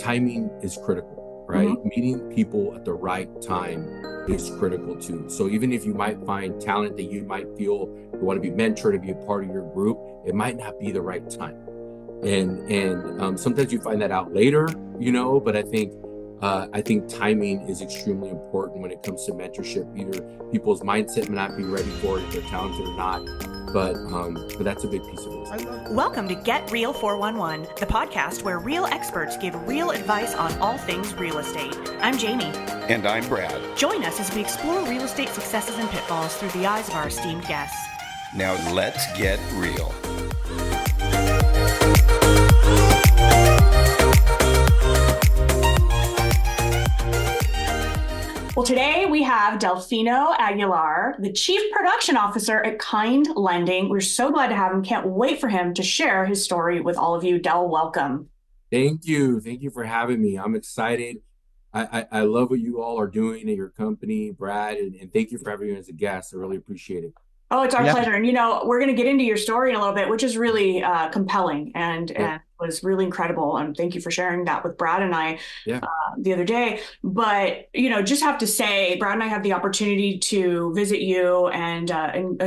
timing is critical, right? Meeting people at the right time is critical too. So even if you might find talent that you might feel you want to be mentored to be a part of your group, it might not be the right time. And sometimes you find that out later, but I think timing is extremely important when it comes to mentorship. Either people's mindset may not be ready for it, if they're talented or not, but that's a big piece of it. Welcome to Get Real 411, the podcast where real experts give real advice on all things real estate. I'm Jamie. And I'm Brad. Join us as we explore real estate successes and pitfalls through the eyes of our esteemed guests. Now let's get real. Well, today we have Delfino Aguilar, the Chief Production Officer at Kind Lending. We're so glad to have him. Can't wait for him to share his story with all of you. Del, welcome. Thank you. Thank you for having me. I'm excited. I love what you all are doing at your company, Brad, and thank you for having me as a guest. I really appreciate it. Oh, it's our pleasure. And, we're going to get into your story in a little bit, which is really compelling and was really incredible. And thank you for sharing that with Brad and I the other day. But, just have to say, Brad and I had the opportunity to visit you and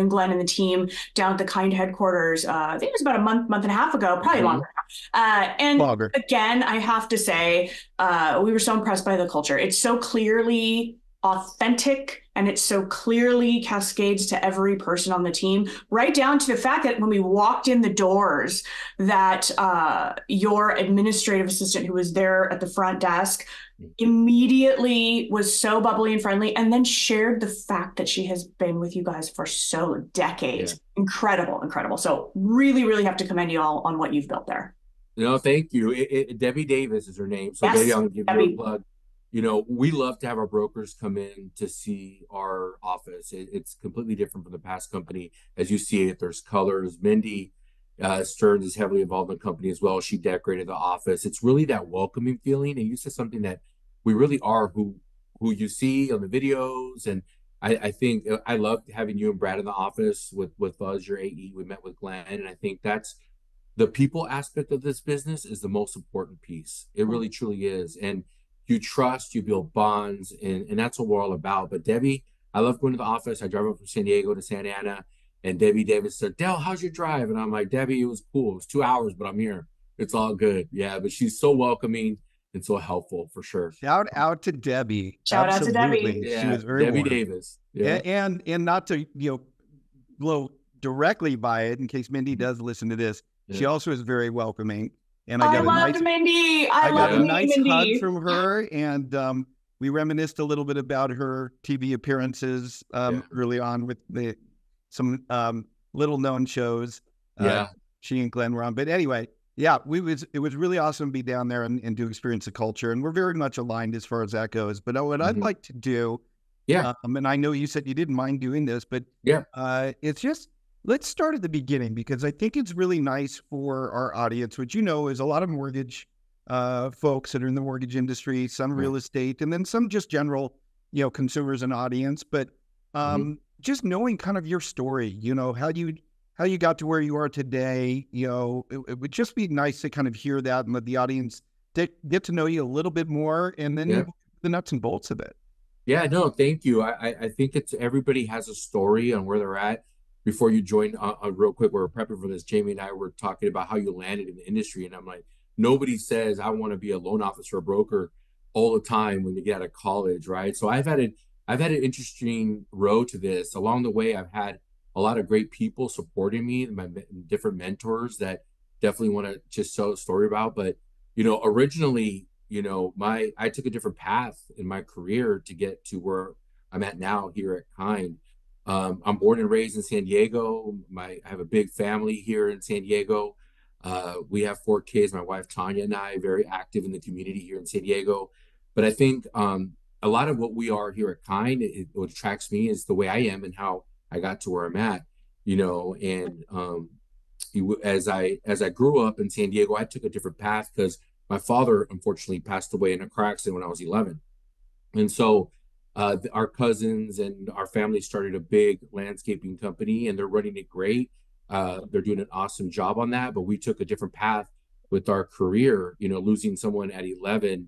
Glenn and the team down at the Kind headquarters. I think it was about a month and a half ago, probably longer. Again, I have to say, we were so impressed by the culture. It's so clearly authentic, and it so clearly cascades to every person on the team, right down to the fact that when we walked in the doors, that your administrative assistant who was there at the front desk immediately was so bubbly and friendly, and then shared the fact that she has been with you guys for so decades. Yeah. Incredible. So really, really have to commend you all on what you've built there. No, thank you. Debbie Davis is her name. So yes, I'll give you a plug. We love to have our brokers come in to see our office. It's completely different from the past company. As you see it, there's colors. Mindy Stearns is heavily involved in the company as well. She decorated the office. It's really that welcoming feeling. And you said something that we really are who you see on the videos. And I think I loved having you and Brad in the office with us, your AE. We met with Glenn. And I think that's the people aspect of this business is the most important piece. It really, truly is. And you trust, you build bonds, and that's what we're all about. But Debbie, I love going to the office. I drive up from San Diego to Santa Ana, and Debbie Davis said, Del, how's your drive? And I'm like, Debbie, it was cool. It was 2 hours, but I'm here. It's all good. Yeah, but she's so welcoming and so helpful for sure. Shout out to Debbie. Shout out to Debbie. Yeah, she was very Debbie warm. Davis. Yeah. And not to blow directly by it in case Mindy does listen to this. Yeah. She also is very welcoming. And I got Mindy. I got a nice hug from her, and we reminisced a little bit about her TV appearances early on with some little known shows. She and Glenn were on, but anyway, it was really awesome to be down there and to experience the culture, and we're very much aligned as far as that goes. But what I'd like to do, and I know you said you didn't mind doing this, but it's just. Let's start at the beginning, because I think it's really nice for our audience, which is a lot of mortgage folks that are in the mortgage industry, some real estate, and then some just general, consumers and audience. But just knowing kind of your story, how you got to where you are today, it would just be nice to kind of hear that and let the audience get to know you a little bit more, and then the nuts and bolts of it. Yeah, no, thank you. I think everybody has a story on where they're at. Before you joined, real quick, we were prepping for this. Jamie and I were talking about how you landed in the industry, and I'm like, nobody says I want to be a loan officer or broker all the time when you get out of college, right? So I've had an interesting road to this. Along the way, I've had a lot of great people supporting me, my different mentors that definitely want to just tell a story about. But originally, I took a different path in my career to get to where I'm at now here at Kind. I'm born and raised in San Diego. I have a big family here in San Diego. We have 4 kids. My wife, Tanya, and I are very active in the community here in San Diego. But I think a lot of what we are here at Kind, what attracts me is the way I am and how I got to where I'm at, and as I grew up in San Diego, I took a different path because my father, unfortunately, passed away in a car accident when I was 11. And so our cousins and our family started a big landscaping company, and they're running it great. They're doing an awesome job on that, but we took a different path with our career, losing someone at 11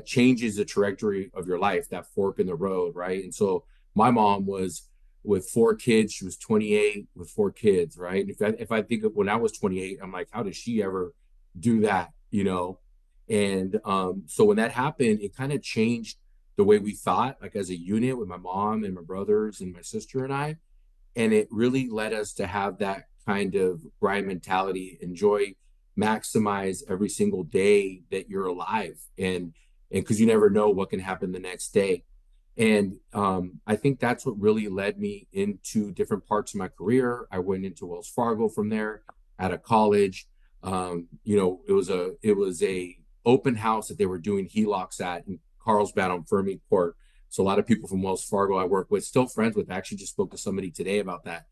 changes the trajectory of your life, that fork in the road, right? And so my mom was with 4 kids. She was 28 with 4 kids, right? And if I think of when I was 28, I'm like, how did she ever do that, And so when that happened, it kind of changed the way we thought, like as a unit with my mom and my brothers and my sister and I. And it really led us to have that kind of grind mentality, enjoy, maximize every single day that you're alive. And because you never know what can happen the next day. And I think that's what really led me into different parts of my career. I went into Wells Fargo from there out of college. It was a open house that they were doing HELOCs at in Carlsbad on Fermi Court. So a lot of people from Wells Fargo I work with, still friends with. I actually just spoke to somebody today about that.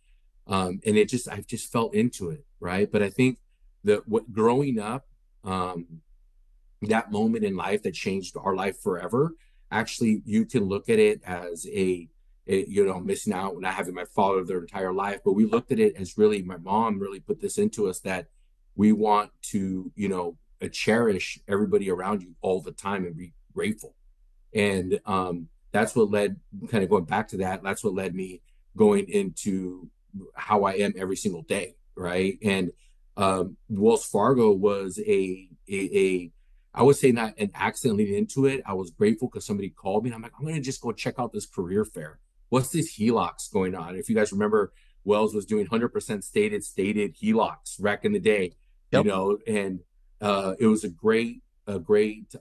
And I just fell into it, right? But I think that growing up, that moment in life that changed our life forever, actually, you can look at it as missing out, not having my father their entire life. But we looked at it as really, my mom really put this into us that we want to, cherish everybody around you all the time and be grateful. And that's what led, kind of going back to that, that's what led me going into how I am every single day, right? And Wells Fargo was I would say not an accident leading into it. I was grateful because somebody called me and I'm like, I'm going to just go check out this career fair. What's this HELOCs going on? If you guys remember, Wells was doing 100% stated HELOCs back in the day, Yep. And it was a great moment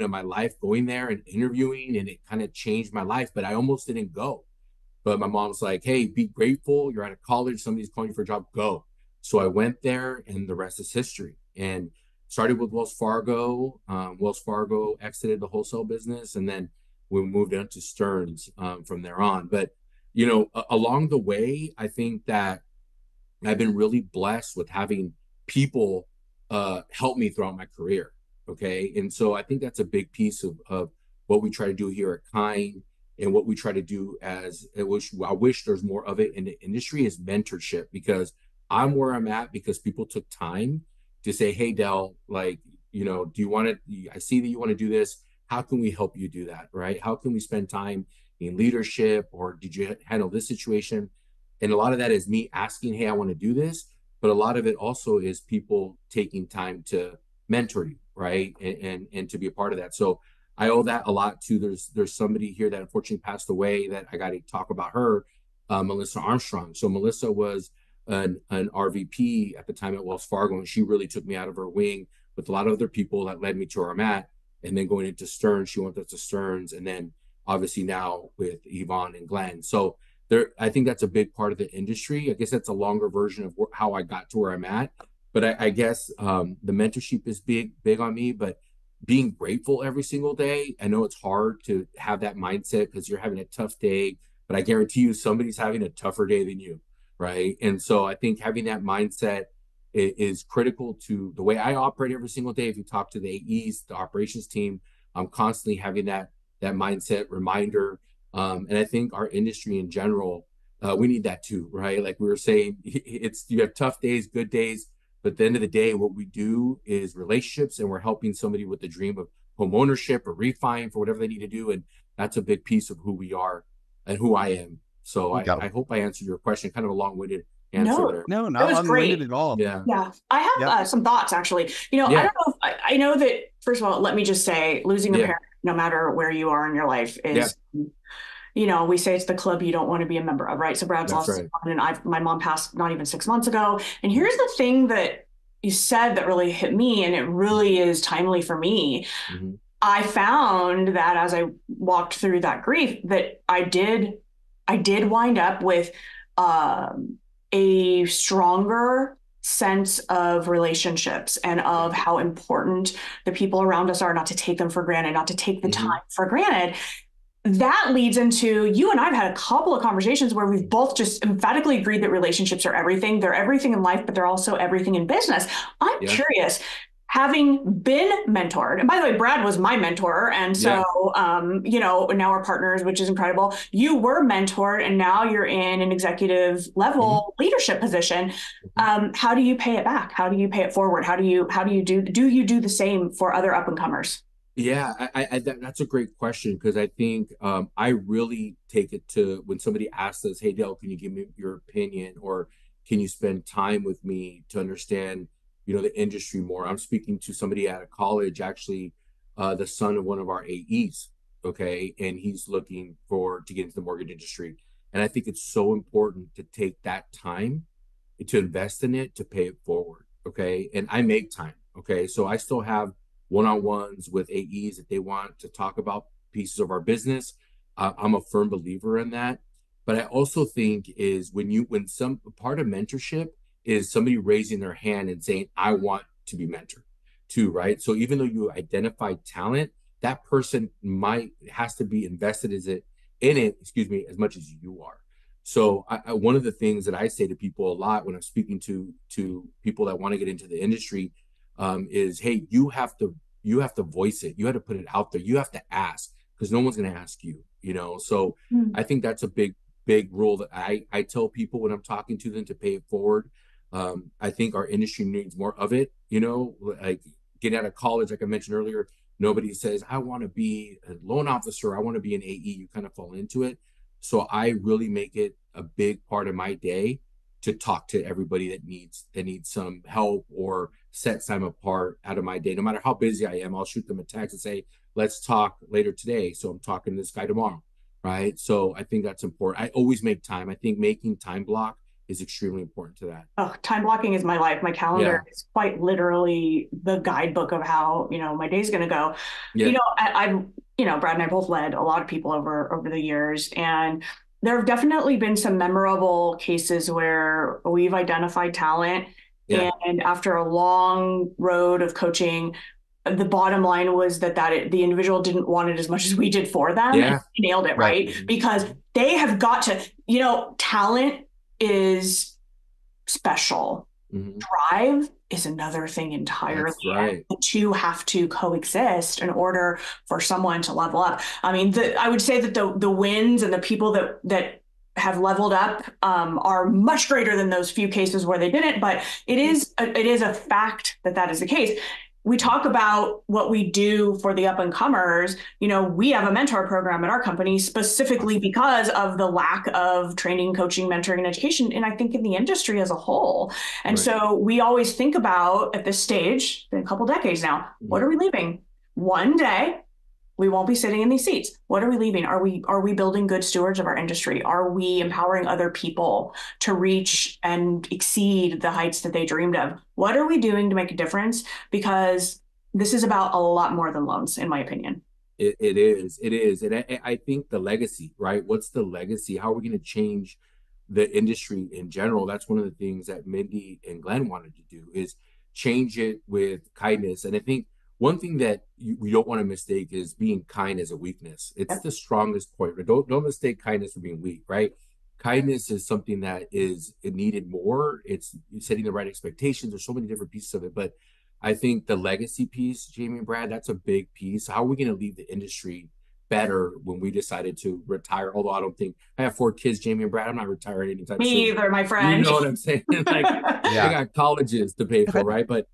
of my life going there and interviewing, and it kind of changed my life, but I almost didn't go. But my mom's like, hey, be grateful. You're out of college. Somebody's calling you for a job. Go. So I went there, and the rest is history. And started with Wells Fargo. Wells Fargo exited the wholesale business, and then we moved on to Stearns from there on. But, along the way, I think that I've been really blessed with having people help me throughout my career. Okay. And so I think that's a big piece of what we try to do here at Kind, and what we try to do I wish there's more of it in the industry, is mentorship, because I'm where I'm at because people took time to say, hey, Del, like, do you want to, I see that you want to do this. How can we help you do that? Right? How can we spend time in leadership, or did you handle this situation? And a lot of that is me asking, hey, I want to do this. But a lot of it also is people taking time to mentor you, right? And to be a part of that. So I owe that a lot to, there's somebody here that unfortunately passed away that I got to talk about her, Melissa Armstrong. So Melissa was an RVP at the time at Wells Fargo, and she really took me out of her wing with a lot of other people that led me to where I'm at. And then going into Stearns, she went up to Stearns, and then obviously now with Yvonne and Glenn. So I think that's a big part of the industry. I guess that's a longer version of how I got to where I'm at. But I guess the mentorship is big on me, but being grateful every single day. I know it's hard to have that mindset because you're having a tough day, but I guarantee you somebody's having a tougher day than you, right? And so I think having that mindset is critical to the way I operate every single day. If you talk to the AEs, the operations team, I'm constantly having that mindset reminder. And I think our industry in general, we need that too, right? Like we were saying, you have tough days, good days, but at the end of the day, what we do is relationships, and we're helping somebody with the dream of home ownership or refi for whatever they need to do. And that's a big piece of who we are and who I am. So I hope I answered your question, kind of a long-winded answer there. No, not long-winded at all. Yeah. I have some thoughts, actually. I don't know if I know that, first of all, let me just say, losing a parent, no matter where you are in your life, is we say it's the club you don't want to be a member of, right? So Brad's lost someone, and my mom passed not even 6 months ago. And here's the thing that you said that really hit me, and it really is timely for me. Mm-hmm. I found that as I walked through that grief, that I did wind up with a stronger sense of relationships and of how important the people around us are, not to take them for granted, not to take the time for granted. That leads into, you and I've had a couple of conversations where we've both just emphatically agreed that relationships are everything. They're everything in life, but they're also everything in business. I'm curious, having been mentored, and by the way, Brad was my mentor. And so, now we're partners, which is incredible. You were mentored and now you're in an executive level leadership position. How do you pay it back? How do you pay it forward? How do you do the same for other up and comers? Yeah, that's a great question, because I think I really take it to when somebody asks us, "Hey, Dale, can you give me your opinion, or can you spend time with me to understand, the industry more?" I'm speaking to somebody out of college, actually, the son of one of our AEs, okay, and he's looking to get into the mortgage industry, and I think it's so important to take that time to invest in it, to pay it forward, okay, and I make time, okay, so I still have one-on-ones with AEs that they want to talk about pieces of our business. I'm a firm believer in that. But I also think is when some part of mentorship is somebody raising their hand and saying, "I want to be mentored too," right? So even though you identify talent, that person has to be invested in it, as much as you are. So one of the things that I say to people a lot when I'm speaking to people that want to get into the industry, is, hey, you have to voice it. You have to put it out there. You have to ask, because no one's going to ask you, So I think that's a big rule that I tell people when I'm talking to them, to pay it forward. I think our industry needs more of it, like getting out of college, like I mentioned earlier, nobody says, "I want to be a loan officer. I want to be an AE." You kind of fall into it. So I really make it a big part of my day to talk to everybody that needs some help, or set time apart out of my day. No matter how busy I am, I'll shoot them a text and say, "Let's talk later today." So I'm talking to this guy tomorrow, right? So I think that's important. I always make time. I think making time block is extremely important to that. Oh, time blocking is my life. My calendar is quite literally the guidebook of how, my day's going to go. Yeah. I've Brad and I both led a lot of people over the years, and there have definitely been some memorable cases where we've identified talent, and after a long road of coaching, the bottom line was that the individual didn't want it as much as we did for them. And we nailed it, right? Because they have got to, talent is special. Drive is another thing entirely. That's right. The two have to coexist in order for someone to level up. I mean, I would say that the wins and the people that have leveled up are much greater than those few cases where they didn't. But it is a fact that is the case. We talk about what we do for the up and comers. We have a mentor program at our company specifically because of the lack of training, coaching, mentoring, and education. And I think in the industry as a whole. And so we always think about, at this stage, in a couple decades now, what are we leaving? One day, we won't be sitting in these seats. What are we leaving? Are we building good stewards of our industry? Are we empowering other people to reach and exceed the heights that they dreamed of? What are we doing to make a difference? Because this is about a lot more than loans, in my opinion. It is. And I think the legacy, right? What's the legacy? How are we going to change the industry in general? That's one of the things that Mindy and Glenn wanted to do, is change it with kindness. And I think one thing that we don't want to mistake is being kind as a weakness. It's the strongest point. Don't mistake kindness for being weak, right? Kindness is something that is needed more. It's setting the right expectations. There's so many different pieces of it. But I think the legacy piece, Jamie and Brad, that's a big piece. How are we going to leave the industry better when we decided to retire? Although I don't think I have 4 kids, Jamie and Brad. I'm not retiring anytime soon. Me either, my friend. You know what I'm saying? Like, I got colleges to pay for, right? But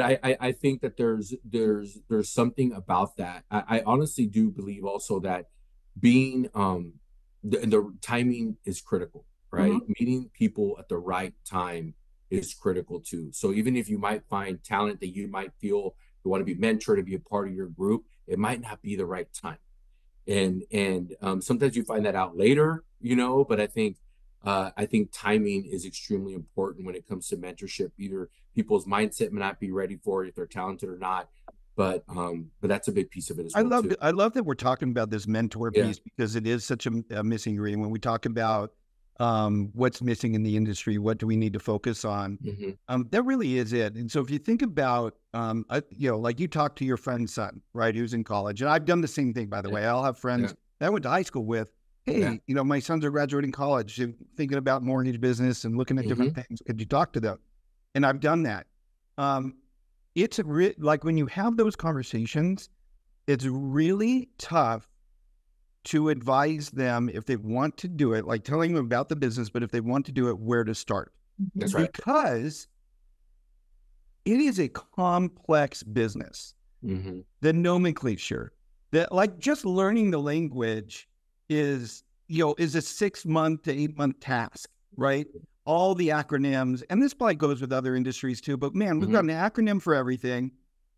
I think that there's something about that. I honestly do believe also that being the timing is critical, right? Meeting people at the right time is critical too. So even if you might find talent that you might feel you want to be mentored to be a part of your group, it might not be the right time. And sometimes you find that out later, but I think timing is extremely important when it comes to mentorship. Either people's mindset may not be ready for it, if they're talented or not, but that's a big piece of it as well. I love that we're talking about this mentor piece, because it is such a missing ingredient when we talk about what's missing in the industry. What do we need to focus on? That really is it. And so if you think about, like you talk to your friend's son, right, who's in college, and I've done the same thing, by the way. I'll have friends that I went to high school with. Hey, my sons are graduating college, thinking about mortgage business and looking at different things. Could you talk to them? And I've done that. it's like when you have those conversations, it's really tough to advise them if they want to do it, like telling them about the business, but if they want to do it, where to start. That's right. Because it is a complex business. Mm-hmm. The nomenclature, that like just learning the language is a 6 month to 8 month task, right? All the acronyms, and this probably goes with other industries too, but man, we've got an acronym for everything.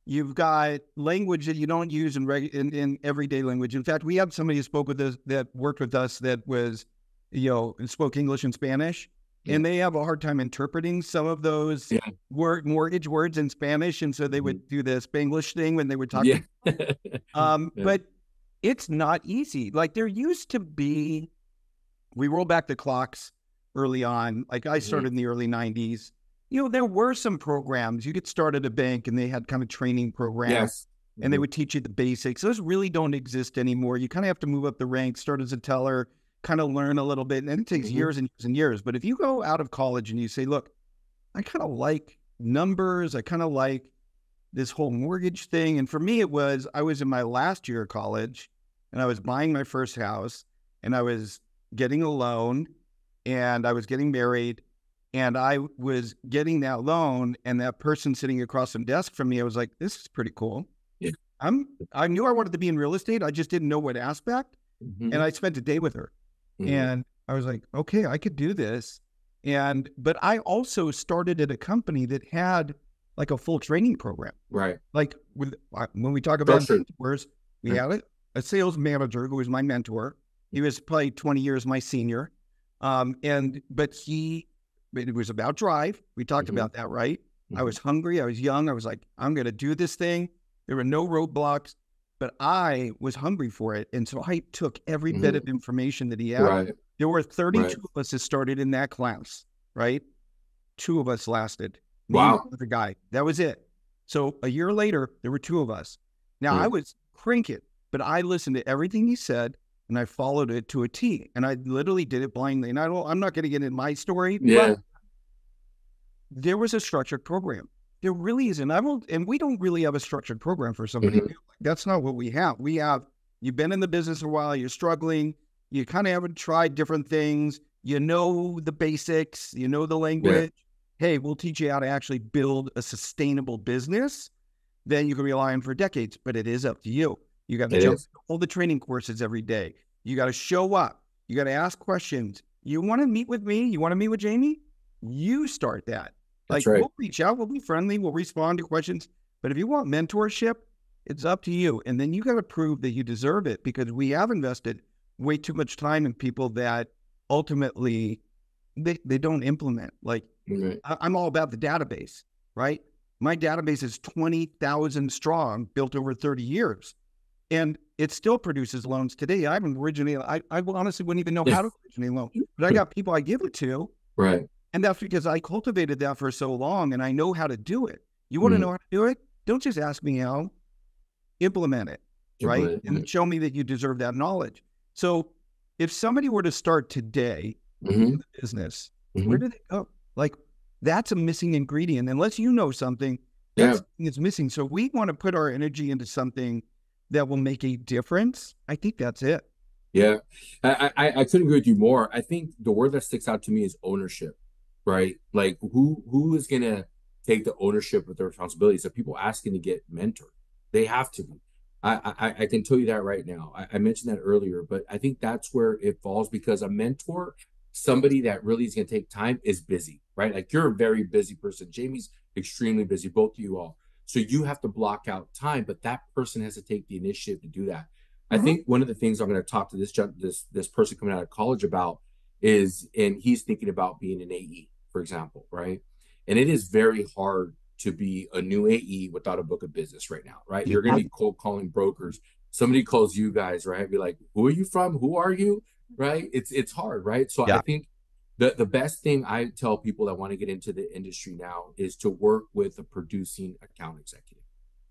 You've got language that you don't use in everyday language. In fact, we had somebody who spoke with us, that worked with us, that was, spoke English and Spanish, and they have a hard time interpreting some of those mortgage words in Spanish. And so they would do the Spanglish thing when they would talk. But it's not easy. Like there used to be, we roll back the clocks early on. Like I started in the early 90s. There were some programs. You could start at a bank and they had kind of training programs and they would teach you the basics. Those really don't exist anymore. You kind of have to move up the ranks, start as a teller, kind of learn a little bit. And it takes years and years and years. But if you go out of college and you say, look, I kind of like numbers. I kind of like this whole mortgage thing. And for me, I was in my last year of college and I was buying my first house and I was getting a loan and I was getting married. And I was getting that loan, and that person sitting across the desk from me, I was like, this is pretty cool. Yeah. I knew I wanted to be in real estate. I just didn't know what aspect. And I spent a day with her. And I was like, okay, I could do this. But I also started at a company that had like a full training program. Right. Like when we talk about mentors, we had a sales manager who was my mentor. He was probably 20 years my senior. But it was about drive. We talked about that, right? I was hungry. I was young. I was like, I'm going to do this thing. There were no roadblocks, but I was hungry for it. And so I took every bit of information that he had. Right. There were 32 of us that started in that class, right? 2 of us lasted. Wow. The guy. That was it. So a year later, there were 2 of us. Now I was cranking, but I listened to everything he said. And I followed it to a T, and I literally did it blindly. And I'm not going to get into my story, but there was a structured program. There really isn't. And we don't really have a structured program for somebody new. That's not what we have. You've been in the business a while, you're struggling, you kind of haven't tried different things, you know the basics, you know the language. Hey, we'll teach you how to actually build a sustainable business. Then you can rely on for decades, but it is up to you. You got to jump all the training courses every day. You got to show up. You got to ask questions. You want to meet with me? You want to meet with Jamie? You start that. Like we'll reach out. We'll be friendly. We'll respond to questions. But if you want mentorship, it's up to you. And then you got to prove that you deserve it, because we have invested way too much time in people that ultimately they don't implement. Like I'm all about the database, right? My database is 20,000 strong, built over 30 years. And it still produces loans today. I haven't originated. I honestly wouldn't even know how to originate a loan, but I got people I give it to. Right. And that's because I cultivated that for so long and I know how to do it. You want to know how to do it? Don't just ask me how. Implement it, right? And show me that you deserve that knowledge. So if somebody were to start today in the business, where do they go? Like that's a missing ingredient. Unless you know something, that's missing. So we want to put our energy into something that will make a difference. I think that's it. Yeah, I couldn't agree with you more. I think the word that sticks out to me is ownership, right? Like who is going to take the ownership of the responsibilities? Are people asking to get mentored? They have to be. I can tell you that right now. I mentioned that earlier, but I think that's where it falls, because a mentor, somebody that really is going to take time, is busy, right? Like you're a very busy person. Jamie's extremely busy, both of you all. So you have to block out time, but that person has to take the initiative to do that. I think one of the things I'm going to talk to this person coming out of college about is, and he's thinking about being an AE, for example, right? And it is very hard to be a new AE without a book of business right now, right? You're going to be cold calling brokers. Somebody calls you guys, right? Be like, who are you from? Who are you? Right? It's hard, right? So I think the best thing I tell people that want to get into the industry now is to work with a producing account executive,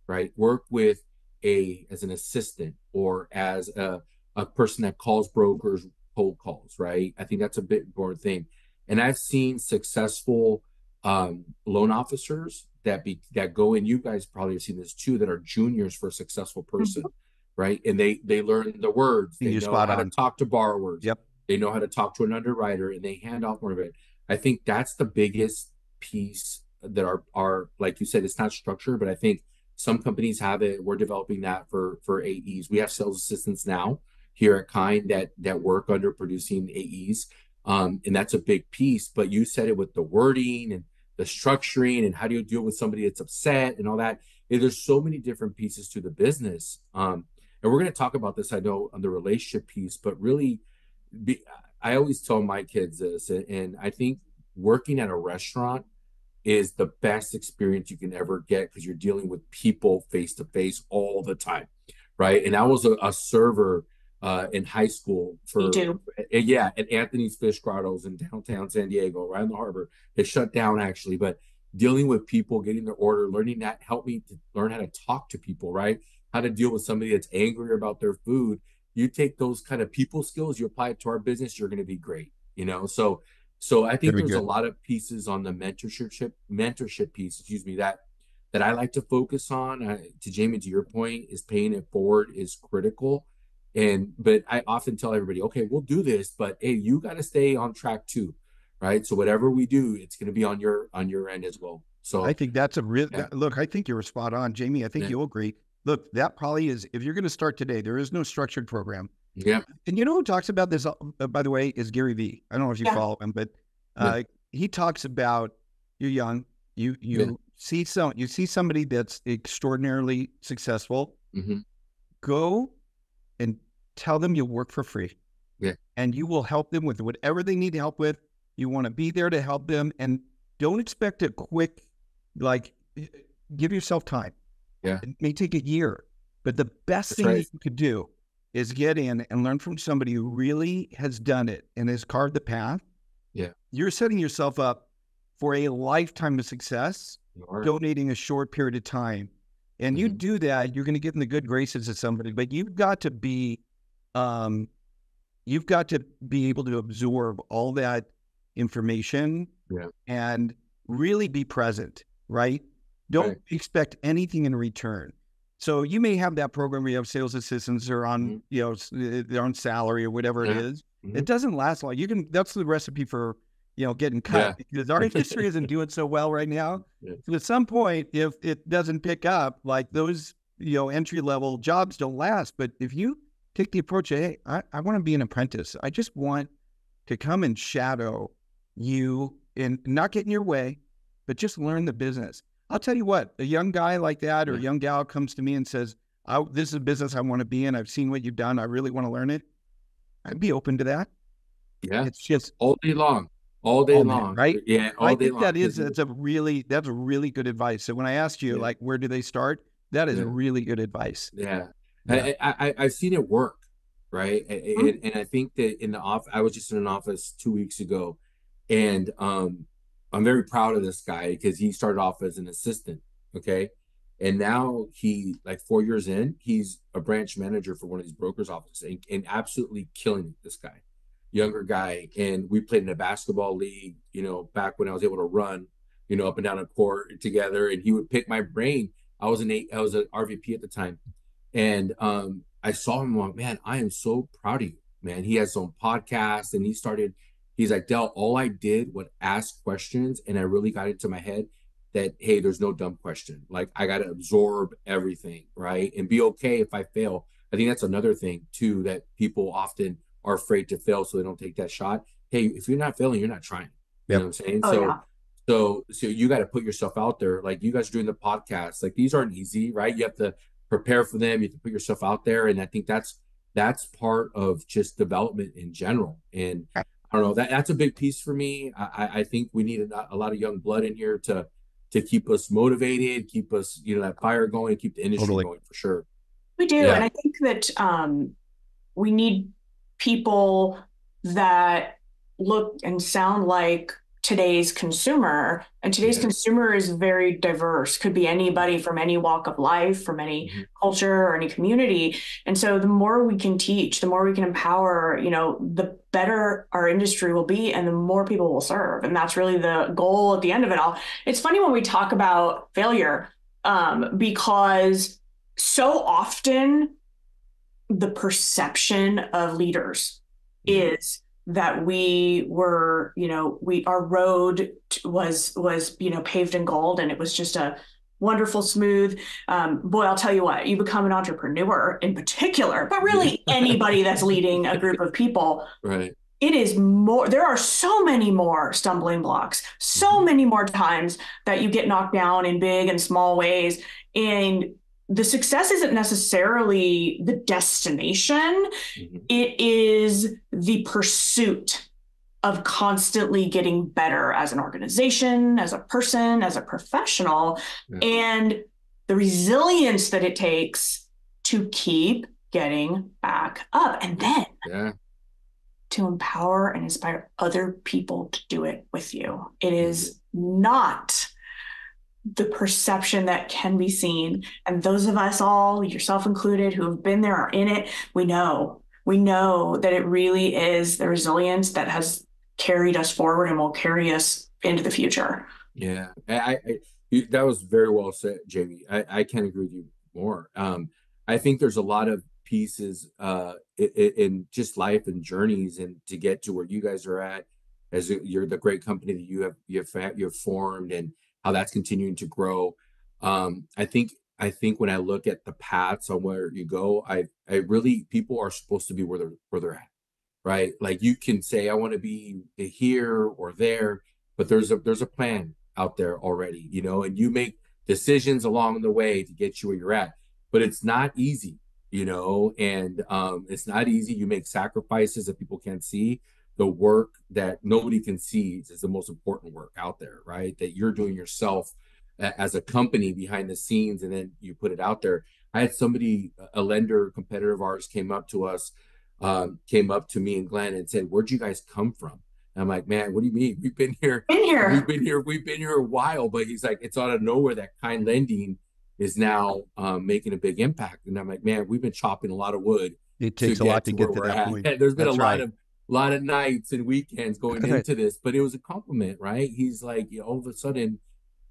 right? Work with as an assistant or as a person that calls brokers cold calls, right? I think that's a bit more thing. And I've seen successful loan officers that go in. You guys probably have seen this too, that are juniors for a successful person, right? And they learn the words, they know how to talk to borrowers, yep, they know how to talk to an underwriter, and they hand off more of it. I think that's the biggest piece that are like you said, it's not structured, but I think some companies have it. We're developing that for AEs. We have sales assistants now here at Kind that work under producing AEs. And that's a big piece. But you said it with the wording and the structuring and how do you deal with somebody that's upset and all that. And there's so many different pieces to the business. And we're going to talk about this, I know, on the relationship piece, but really, I always tell my kids this, and I think working at a restaurant is the best experience you can ever get because you're dealing with people face to face all the time, right? And I was a server in high school for, yeah, at Anthony's Fish Grottos in downtown San Diego, right in the harbor. It shut down actually, but dealing with people, getting their order, learning that helped me to learn how to talk to people, right? How to deal with somebody that's angry about their food. You take those kind of people skills, you apply it to our business, you're going to be great, you know? So I think there's a lot of pieces on the mentorship piece, excuse me, that I like to focus on. To Jamie, to your point, is paying it forward is critical. But I often tell everybody, okay, we'll do this, but hey, you got to stay on track too, right? So whatever we do, it's going to be on your end as well. So I think that's a real look. I think you're spot on, Jamie. I think you'll agree. Look, that probably is, if you're going to start today, there is no structured program. Yeah. And you know who talks about this, by the way, is Gary Vee. I don't know if you follow him, but he talks about, you're young, you see somebody that's extraordinarily successful, go and tell them you'll work for free. Yeah. And you will help them with whatever they need help with. You want to be there to help them, and don't expect a quick, give yourself time. Yeah. It may take a year, but the best thing that you could do is get in and learn from somebody who really has done it and has carved the path. Yeah. You're setting yourself up for a lifetime of success, donating a short period of time. And you do that, you're going to get in the good graces of somebody, but you've got to be able to absorb all that information and really be present, right? Don't expect anything in return. So you may have that program where you have sales assistants or on, their own salary or whatever it is. It doesn't last long. That's the recipe for, getting cut because our industry isn't doing so well right now. So at some point, if it doesn't pick up, like those, entry-level jobs don't last. But if you take the approach, hey, I want to be an apprentice. I just want to come and shadow you and not get in your way, but just learn the business. I'll tell you what, a young guy like that or a young gal comes to me and says, this is a business I want to be in. I've seen what you've done. I really want to learn it. I'd be open to that. Yeah. It's just all day long, long. Right. Yeah. I think that's really good advice. So when I asked you, where do they start? That is really good advice. Yeah. I've seen it work. Right. And I think that in the office, I was just in an office 2 weeks ago, and I'm very proud of this guy because he started off as an assistant. Okay. And now he, 4 years in, he's a branch manager for one of these brokers' offices and absolutely killing it, this guy, younger guy. And we played in a basketball league, back when I was able to run, up and down a court together, and he would pick my brain. I was an RVP at the time. And I saw him, like, man, I am so proud of you, man. He has his own podcast, and he's like, Del, all I did was ask questions, and I really got into my head that, hey, there's no dumb question. Like, I got to absorb everything, right? And be okay if I fail. I think that's another thing, too, that people often are afraid to fail, so they don't take that shot. Hey, if you're not failing, you're not trying. You know what I'm saying? So you got to put yourself out there. Like, you guys are doing the podcast. Like, these aren't easy, right? You have to prepare for them. You have to put yourself out there. And I think that's part of just development in general. And I don't know, that's a big piece for me. I think we need a lot of young blood in here to keep us motivated, keep us, that fire going, keep the industry going for sure. We do. And I think that we need people that look and sound like today's consumer, and today's consumer is very diverse, could be anybody from any walk of life, from any culture or any community. And so the more we can teach, the more we can empower, the better our industry will be and the more people will serve. And that's really the goal at the end of it all. It's funny when we talk about failure, because so often the perception of leaders is that we were, our road was, paved in gold, and it was just a wonderful, smooth. Boy, I'll tell you what, you become an entrepreneur in particular, but really anybody that's leading a group of people, right? It is more, there are so many more stumbling blocks, so many more times that you get knocked down in big and small ways. And the success isn't necessarily the destination. It is the pursuit of constantly getting better as an organization, as a person, as a professional, and the resilience that it takes to keep getting back up. And then to empower and inspire other people to do it with you. It is not the perception that can be seen. And those of us all, yourself included, who have been there, are in it, we know that it really is the resilience that has carried us forward and will carry us into the future. Yeah, that was very well said, Jamie. I can't agree with you more. I think there's a lot of pieces in just life and journeys, and to get to where you guys are at, as you're the great company that you have formed, and how that's continuing to grow. I think when I look at the paths on where you go, I really, people are supposed to be where they're at, right? Like, you can say, I want to be here or there, but there's a plan out there already, and you make decisions along the way to get you where you're at. But it's not easy, and it's not easy. You make sacrifices that people can't see. The work that nobody can see is the most important work out there, right? That you're doing yourself as a company behind the scenes, and then you put it out there. I had somebody, a lender, competitor of ours, came up to me and Glenn and said, "Where'd you guys come from?" And I'm like, "Man, what do you mean? We've been here a while." But he's like, "It's out of nowhere that Kind Lending is now making a big impact." And I'm like, "Man, we've been chopping a lot of wood. It takes a lot to get to that point. There's been a lot of nights and weekends going into this, but it was a compliment, right?" He's like, all of a sudden,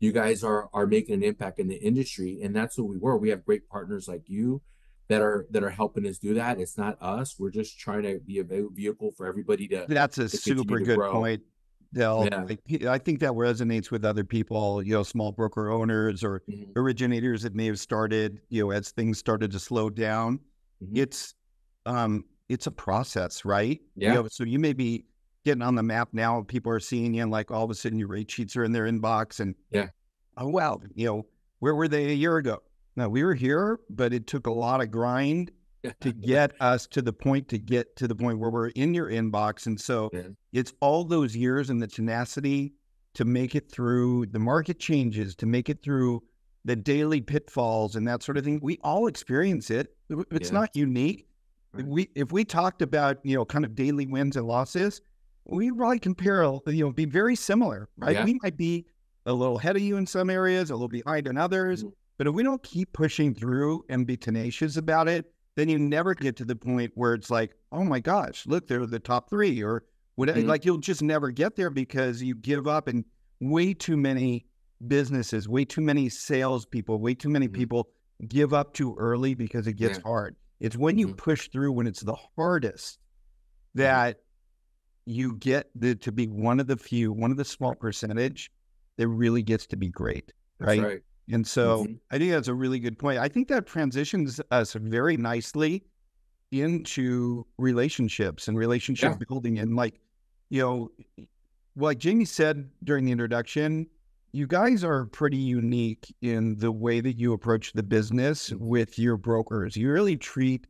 you guys are making an impact in the industry, and that's what we were. We have great partners like you that are helping us do that. It's not us. We're just trying to be a vehicle for everybody to. That's a super good point, Del. I think that resonates with other people, small broker owners or originators that may have started, as things started to slow down. It's a process, right? Yeah. So you may be getting on the map now, people are seeing you, and like all of a sudden your rate sheets are in their inbox, and oh wow, where were they a year ago? No, we were here, but it took a lot of grind to get us to the point where we're in your inbox. And so it's all those years and the tenacity to make it through the market changes, to make it through the daily pitfalls and that sort of thing. We all experience it. It's not unique. Right. If we talked about, kind of daily wins and losses, we probably compare, be very similar, right? Yeah. We might be a little ahead of you in some areas, a little behind in others, but if we don't keep pushing through and be tenacious about it, then you never get to the point where it's like, oh my gosh, look, they're the top three, or whatever. Like, you'll just never get there because you give up. And way too many businesses, way too many salespeople, way too many people give up too early because it gets hard. It's when you push through, when it's the hardest, that you get to be one of the small percentage that really gets to be great, right? That's right. And so I think that's a really good point. I think that transitions us very nicely into relationships and relationship building. And like Jamie said during the introduction, you guys are pretty unique in the way that you approach the business with your brokers. You really treat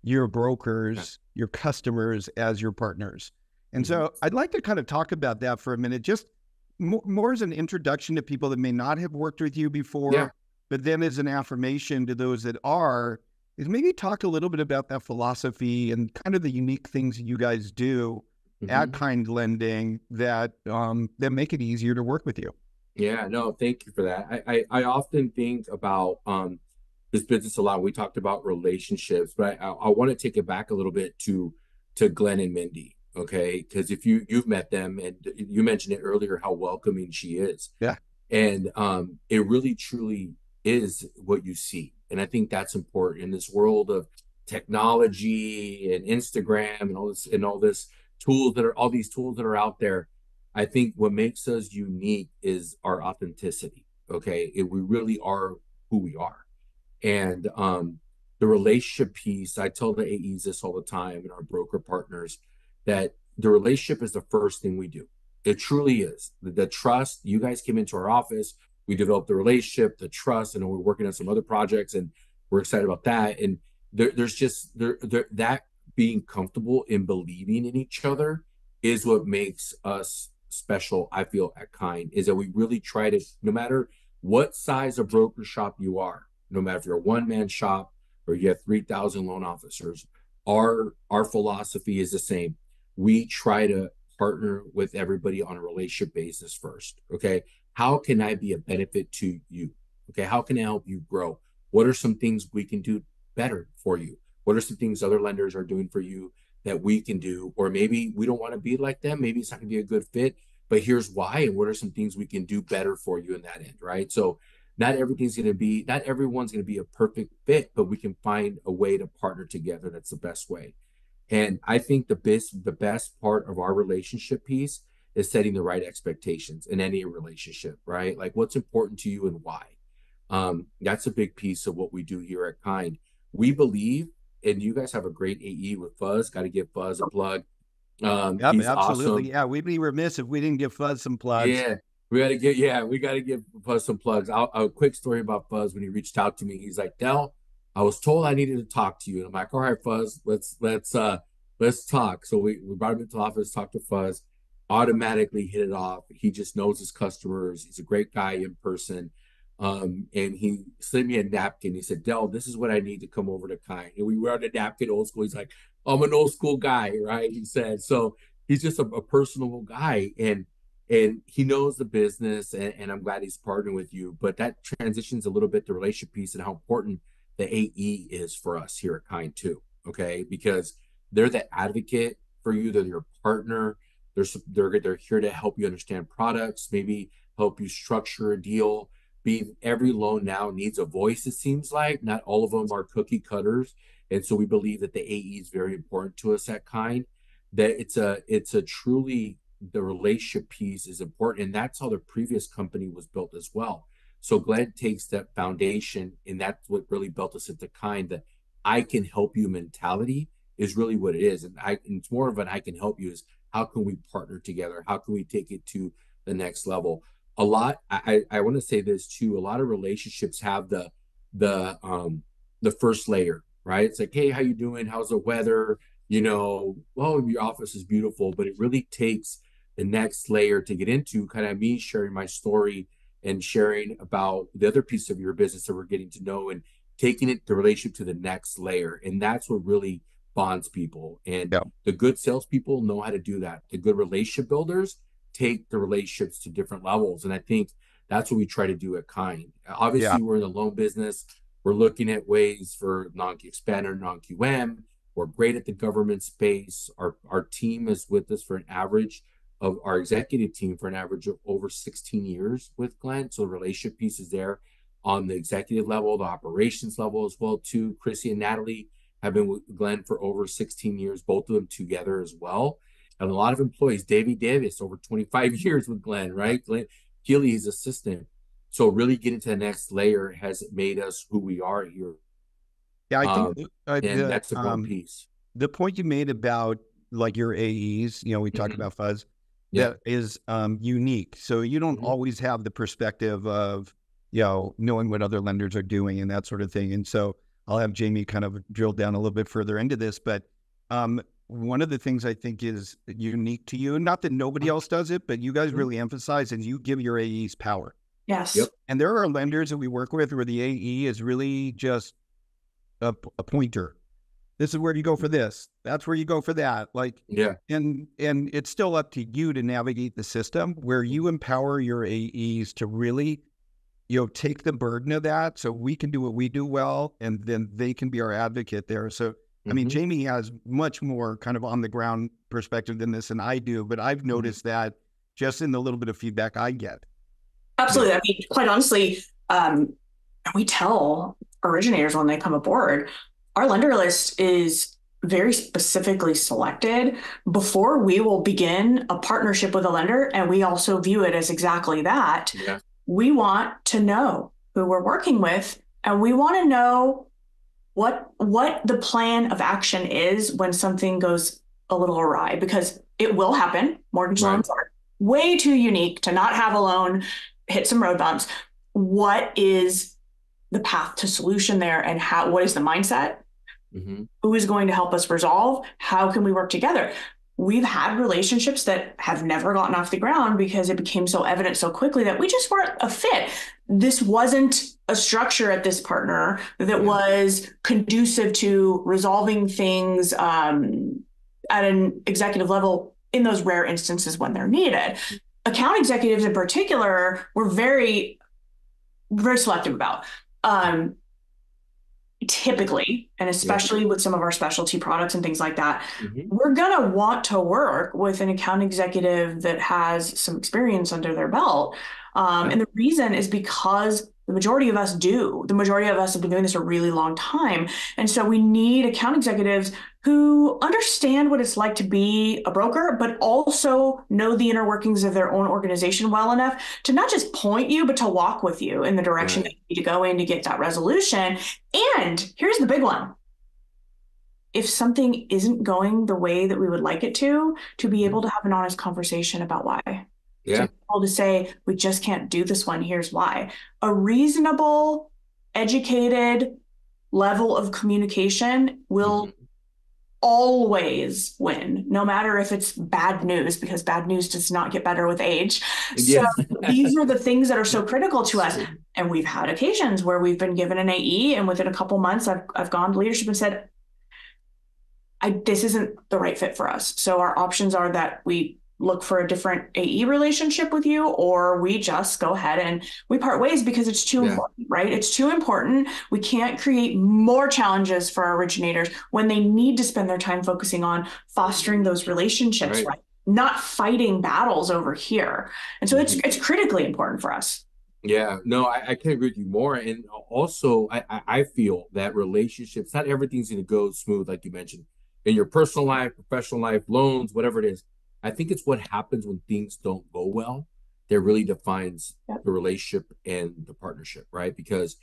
your brokers, your customers, as your partners. And so I'd like to kind of talk about that for a minute, just more as an introduction to people that may not have worked with you before, but then as an affirmation to those that are, is maybe talk a little bit about that philosophy and kind of the unique things that you guys do at Kind Lending that that make it easier to work with you. Yeah, no, thank you for that. I often think about this business a lot. We talked about relationships, but I want to take it back a little bit to Glenn and Mindy, okay? Because if you've met them, and you mentioned it earlier how welcoming she is. Yeah. And it really truly is what you see. And I think that's important in this world of technology and Instagram and all these tools that are out there. I think what makes us unique is our authenticity. Okay. We really are who we are. And the relationship piece, I tell the AEs this all the time and our broker partners that the relationship is the first thing we do. It truly is. The trust, you guys came into our office, we developed the relationship, the trust, and we're working on some other projects and we're excited about that. And there's just that being comfortable in believing in each other is what makes us special, I feel, at Kind, is that we really try to, no matter what size of broker shop you are, no matter if you're a one-man shop or you have 3,000 loan officers, our philosophy is the same. We try to partner with everybody on a relationship basis first. Okay. How can I be a benefit to you? Okay. How can I help you grow? What are some things we can do better for you? What are some things other lenders are doing for you that we can do? Or maybe we don't want to be like them. Maybe it's not going to be a good fit, but here's why. And what are some things we can do better for you in that end? Right. So not everyone's going to be a perfect fit, but we can find a way to partner together. That's the best way. And I think the best part of our relationship piece is setting the right expectations in any relationship, right? Like what's important to you and why. That's a big piece of what we do here at Kind. We believe, and you guys have a great AE with Fuzz. Got to give Fuzz a plug. Yep, he's absolutely. awesome. Yeah, we'd be remiss if we didn't give Fuzz some plugs. Yeah, we got to give Fuzz some plugs. A quick story about Fuzz. When he reached out to me, he's like, Del, I was told I needed to talk to you. And I'm like, all right, Fuzz, let's talk. So we brought him into the office, talked to Fuzz, automatically hit it off. He just knows his customers. He's a great guy in person. And he sent me a napkin. He said, Del, this is what I need to come over to Kind. And we were on a napkin, old school. He's like, I'm an old school guy, right? He said, so he's just a personable guy. And he knows the business, and I'm glad he's partnering with you. But that transitions a little bit the relationship piece and how important the AE is for us here at Kind too. Okay, because they're the advocate for you. They're your partner. They're here to help you understand products, maybe help you structure a deal. Every loan now needs a voice. It seems like not all of them are cookie cutters, and so we believe that the AE is very important to us at Kind. That it's a truly, the relationship piece is important, and that's how the previous company was built as well. So Glenn takes that foundation, and that's what really built us into Kind. That I can help you mentality is really what it is, and it's more of an I can help you is how can we partner together? How can we take it to the next level? A lot. I want to say this too. A lot of relationships have the first layer, right? It's like, hey, how you doing? How's the weather? Well, your office is beautiful, but it really takes the next layer to get into kind of me sharing my story and sharing about the other piece of your business that we're getting to know and taking the relationship to the next layer. And that's what really bonds people. And the good salespeople know how to do that. The good relationship builders take the relationships to different levels. And I think that's what we try to do at Kind. Obviously, we're in the loan business. We're looking at ways for non-expander, non-QM. We're great at the government space. Our team is with us for an average of our executive team for an average of over 16 years with Glenn. So the relationship piece is there on the executive level, the operations level as well too. Chrissy and Natalie have been with Glenn for over 16 years, both of them together as well. And a lot of employees, Davey Davis, over 25 years with Glenn, right? Glenn Keeley, his assistant. So really getting to the next layer has made us who we are here. Yeah, I think and that's a important piece. The point you made about like your AEs, we talked about Fuzz, that is unique. So you don't always have the perspective of, knowing what other lenders are doing and that sort of thing. And so I'll have Jamie kind of drill down a little bit further into this, but one of the things I think is unique to you, and not that nobody else does it, but you guys really emphasize is you give your AEs power. Yes. Yep. And there are lenders that we work with where the AE is really just a pointer. this is where you go for this. That's where you go for that. Like, and it's still up to you to navigate the system where you empower your AEs to really, take the burden of that so we can do what we do well, and then they can be our advocate there. So, I mean, Jamie has much more kind of on the ground perspective than this than I do, but I've noticed that just in the little bit of feedback I get. Absolutely. I mean, quite honestly, we tell originators when they come aboard, our lender list is very specifically selected before we will begin a partnership with a lender. And we also view it as exactly that. Yeah. We want to know who we're working with, and we want to know what the plan of action is when something goes a little awry, because it will happen. Mortgage loans are way too unique to not have a loan hit some road bumps. What is the path to solution there, and what is the mindset? Who is going to help us resolve? How can we work together? We've had relationships that have never gotten off the ground because it became so evident so quickly that we just weren't a fit. This wasn't a structure at this partner that was conducive to resolving things at an executive level in those rare instances when they're needed. Account executives in particular were very, very selective about. Typically, and especially with some of our specialty products and things like that, we're going to want to work with an account executive that has some experience under their belt. And the reason is because the majority of us do. The majority of us have been doing this a really long time. And so we need account executives who understand what it's like to be a broker, but also know the inner workings of their own organization well enough to not just point you, but to walk with you in the direction that you need to go in to get that resolution. And here's the big one. If something isn't going the way that we would like it to be able to have an honest conversation about why. To be able to say, we just can't do this one. Here's why. A reasonable, educated level of communication will always win, no matter if it's bad news, because bad news does not get better with age. So these are the things that are so critical to us. And we've had occasions where we've been given an AE, and within a couple months, I've gone to leadership and said, this isn't the right fit for us. So our options are that we look for a different AE relationship with you, or we just go ahead and we part ways because it's too important, right? It's too important. We can't create more challenges for our originators when they need to spend their time focusing on fostering those relationships, right? Not fighting battles over here. And so it's critically important for us. Yeah, no, I can't agree with you more. And also, I feel that relationships, not everything's going to go smooth, like you mentioned, in your personal life, professional life, loans, whatever it is. I think it's what happens when things don't go well that really defines the relationship and the partnership, right? Because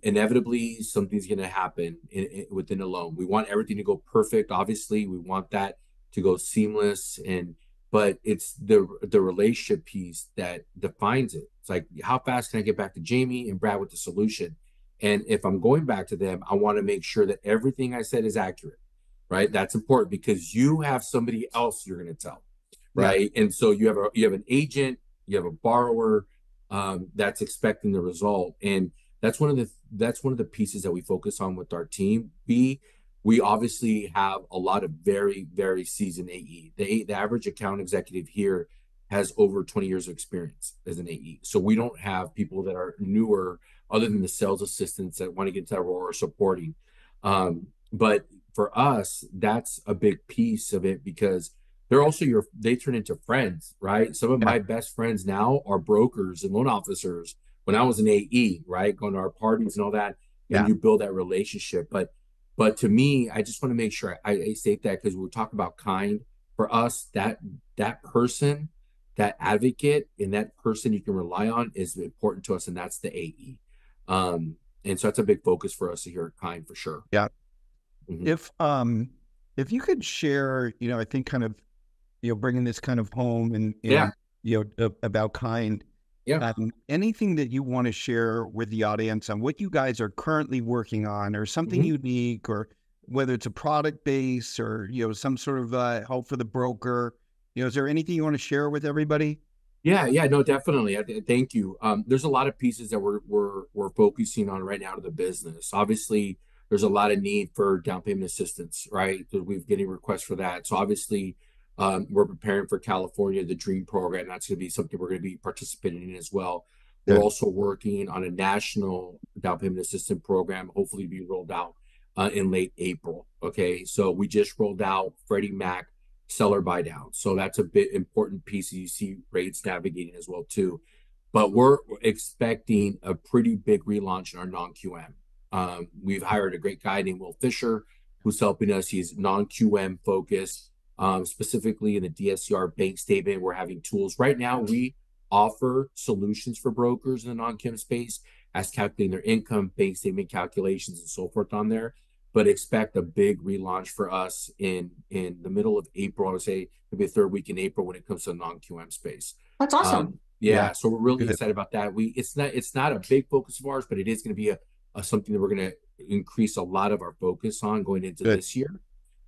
inevitably something's going to happen within a loan. We want everything to go perfect. Obviously, we want that to go seamless, but it's the relationship piece that defines it. It's like, how fast can I get back to Jamie and Brad with the solution? And if I'm going back to them, I want to make sure that everything I said is accurate. Right, that's important because you have somebody else you're going to tell, right? And so you have an agent, you have a borrower that's expecting the result, and that's one of the pieces that we focus on with our team. We obviously have a lot of very, very seasoned AE. The average account executive here has over 20 years of experience as an AE, so we don't have people that are newer, other than the sales assistants that want to get into that role or supporting, but for us, that's a big piece of it because they're also they turn into friends, right? Some of my best friends now are brokers and loan officers when I was an AE, right? Going to our parties and all that, and you build that relationship. But to me, I just want to make sure I state that because we're talking about kind. For us, that person, that advocate, and that person you can rely on is important to us, and that's the AE. And so that's a big focus for us here at Kind for sure. Yeah. If you could share, I think kind of, bringing this kind of home and about Kind, anything that you want to share with the audience on what you guys are currently working on, or something unique, or whether it's a product base or, some sort of help for the broker, is there anything you want to share with everybody? Yeah, no, definitely. Thank you. There's a lot of pieces that we're focusing on right now to the business. Obviously, there's a lot of need for down payment assistance, right? We're getting requests for that. So obviously, we're preparing for California, the DREAM program. That's going to be something we're going to be participating in as well. We're also working on a national down payment assistance program, hopefully be rolled out in late April. Okay, so we just rolled out Freddie Mac seller buy down. So that's a bit important piece. You see rates navigating as well too. But we're expecting a pretty big relaunch in our non-QM. We've hired a great guy named Will Fisher, who's helping us. He's non-QM focused, specifically in the DSCR bank statement. We're having tools. Right now, we offer solutions for brokers in the non-QM space as calculating their income, bank statement calculations, and so forth on there. But expect a big relaunch for us in the middle of April. I would say maybe the third week in April when it comes to the non-QM space. That's awesome. Yeah, so we're really excited about that. It's not a big focus of ours, but it is going to be a something that we're going to increase a lot of our focus on going into this year.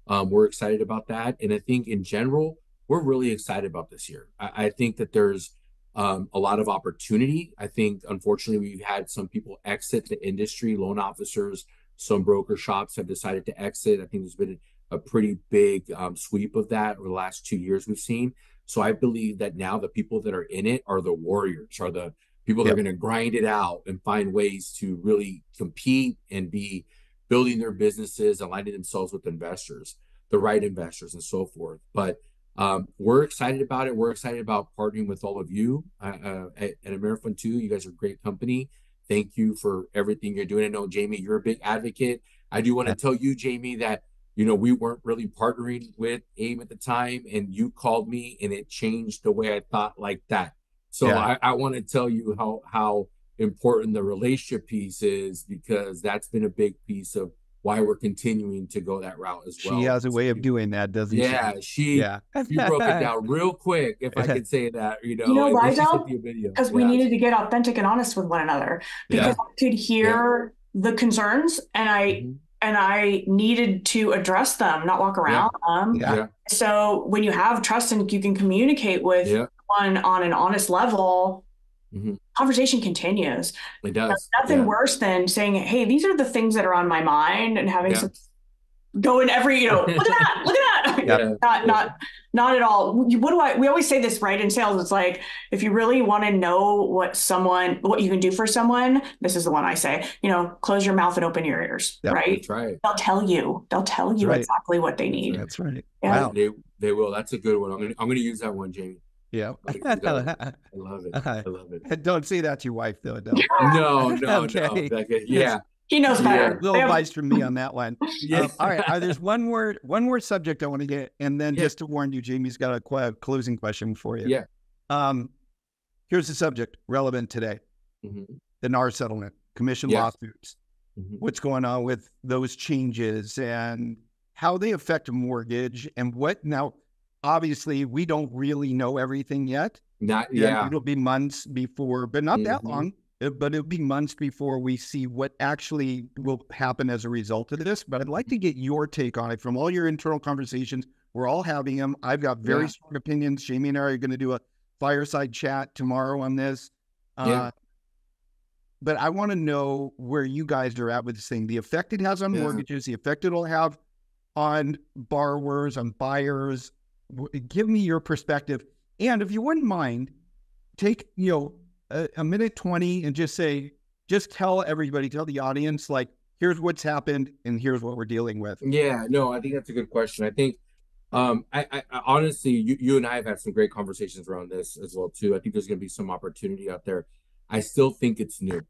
We're excited about that, and I think in general we're really excited about this year. I think that there's a lot of opportunity. I think unfortunately we've had some people exit the industry, loan officers, some broker shops have decided to exit. I think there's been a pretty big sweep of that over the last 2 years we've seen. So I believe that now the people that are in it are the warriors, are the people that are going to grind it out and find ways to really compete and be building their businesses, aligning themselves with investors, the right investors and so forth. But we're excited about it. We're excited about partnering with all of you at AmeriFund too. You guys are a great company. Thank you for everything you're doing. I know, Jamie, you're a big advocate. I do want to tell you, Jamie, that we weren't really partnering with AIM at the time, and you called me, and it changed the way I thought like that. So I want to tell you how important the relationship piece is, because that's been a big piece of why we're continuing to go that route as well. She has a way of doing that, doesn't she? Yeah, she broke it down real quick, if I could say that. Why, Del? Because we needed to get authentic and honest with one another, because I could hear the concerns, and I needed to address them, not walk around them. So when you have trust and you can communicate with one on an honest level, conversation continues. It does. There's nothing worse than saying, hey, these are the things that are on my mind, and having some going every, look at that. Not at all. We always say this, right? In sales, it's like, if you really want to know what you can do for someone, this is the one I say, close your mouth and open your ears, right? That's right. They'll tell you exactly what they need. That's right. Yeah. Wow. They will. That's a good one. I'm going to use that one, Jamie. Yeah. I love it. I love it. Don't say that to your wife, though. No. Okay. No. Yeah. He knows better. Little advice from me on that one. All right. There's one more subject I want to get, and then just to warn you, Jamie's got a closing question for you. Yeah. Here's the subject relevant today: the NAR settlement, commission lawsuits. What's going on with those changes and how they affect a mortgage, and what now? Obviously, we don't really know everything yet. It'll be months before, but not that long. But it'll be months before we see what actually will happen as a result of this. But I'd like to get your take on it from all your internal conversations. We're all having them. I've got very strong opinions. Jamie and I are going to do a fireside chat tomorrow on this. But I want to know where you guys are at with this thing, the effect it has on mortgages, the effect it'll have on borrowers, on buyers. Give me your perspective. And if you wouldn't mind, take, a minute 20 and just tell everybody, tell the audience, like, here's what's happened and here's what we're dealing with. Yeah, no, I think that's a good question. I think, I honestly, you and I have had some great conversations around this as well too. I think there's going to be some opportunity out there. I still think it's new,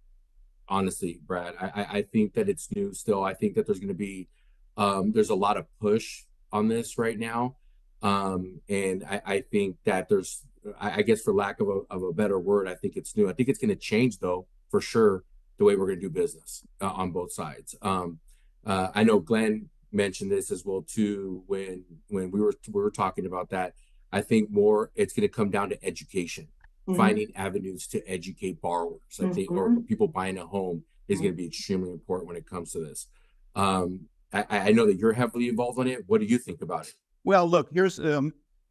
honestly, Brad. I think that it's new still. I think that there's going to be, there's a lot of push on this right now. And I think that there's, I guess for lack of a better word, I think it's new. I think it's going to change, though, for sure, the way we're going to do business on both sides. I know Glenn mentioned this as well too when we were talking about that. I think more it's going to come down to education, finding avenues to educate borrowers. I think, or people buying a home is going to be extremely important when it comes to this. I know that you're heavily involved in it. What do you think about it? Well, look, here's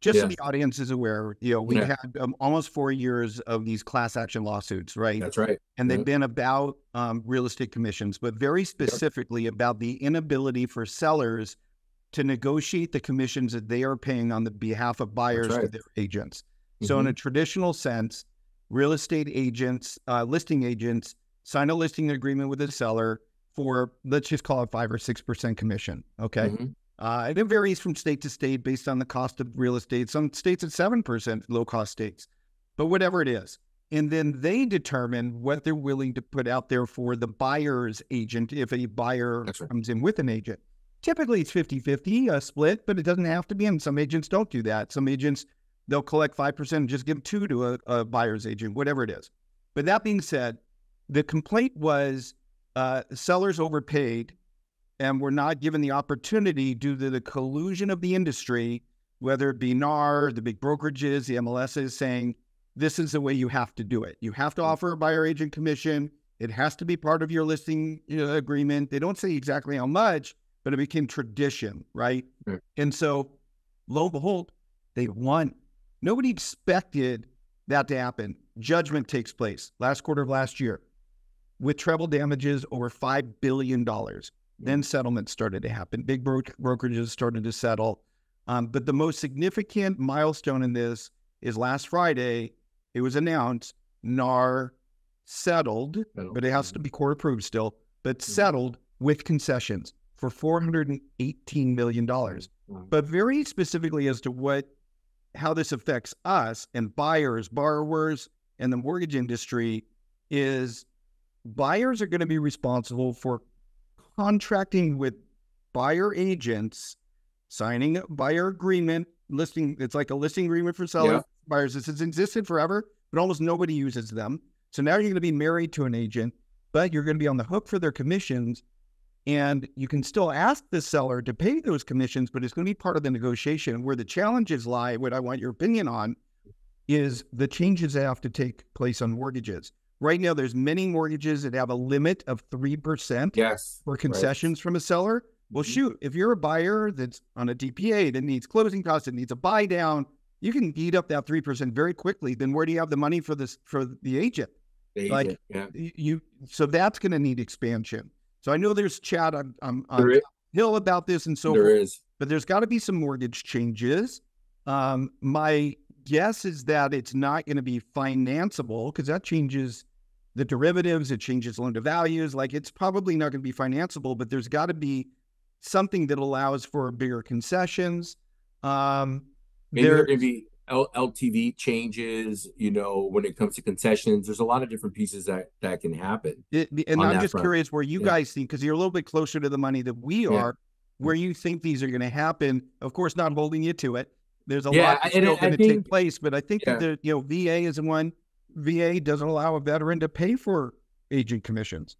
just so the audience is aware, we had almost 4 years of these class action lawsuits, right? That's right. And they've been about real estate commissions, but very specifically about the inability for sellers to negotiate the commissions that they are paying on the behalf of buyers to their agents. So in a traditional sense, real estate agents, listing agents, sign a listing agreement with a seller for, let's just call it 5 or 6% commission, okay? And it varies from state to state based on the cost of real estate. Some states at 7%, low-cost states, but whatever it is. And then they determine what they're willing to put out there for the buyer's agent if a buyer comes in with an agent. Typically, it's 50-50, a split, but it doesn't have to be. And some agents don't do that. Some agents, they'll collect 5% and just give 2 to a buyer's agent, whatever it is. But that being said, the complaint was sellers overpaid and were not given the opportunity due to the collusion of the industry, whether it be NAR, the big brokerages, the MLSs, saying, this is the way you have to do it. You have to offer a buyer agent commission. It has to be part of your listing agreement. They don't say exactly how much, but it became tradition, right? And so, lo and behold, they won. Nobody expected that to happen. Judgment takes place last quarter of last year with treble damages over $5 billion. Then settlements started to happen. Big brokerages started to settle. But the most significant milestone in this is last Friday, it was announced NAR settled, but it has to be court approved still, but settled with concessions for $418 million. But very specifically as to how this affects us and buyers, borrowers, and the mortgage industry is buyers are going to be responsible for contracting with buyer agents, signing a buyer agreement, listing. It's like a listing agreement for sellers, buyers. This has existed forever, but almost nobody uses them. So now you're going to be married to an agent, but you're going to be on the hook for their commissions. And you can still ask the seller to pay those commissions, but it's going to be part of the negotiation. Where the challenges lie, what I want your opinion on, is the changes that have to take place on mortgages. Right now, there's many mortgages that have a limit of 3% for concessions from a seller. Well, shoot, if you're a buyer that's on a DPA that needs closing costs, that needs a buy down, you can eat up that 3% very quickly. Then where do you have the money for this for the agent? So that's going to need expansion. So I know there's chat on Hill about this and so forth, but there's got to be some mortgage changes. My guess is that it's not going to be financeable because that changes the derivatives, it changes loan to values. Like it's probably not going to be financeable, but there's got to be something that allows for bigger concessions. Maybe there are going to be LTV changes, when it comes to concessions. There's a lot of different pieces that can happen. And I'm just curious where you guys think, because you're a little bit closer to the money than we are, where you think these are going to happen. Of course, not holding you to it. There's a lot that's still going to take place, but I think that VA is one. VA doesn't allow a veteran to pay for agent commissions.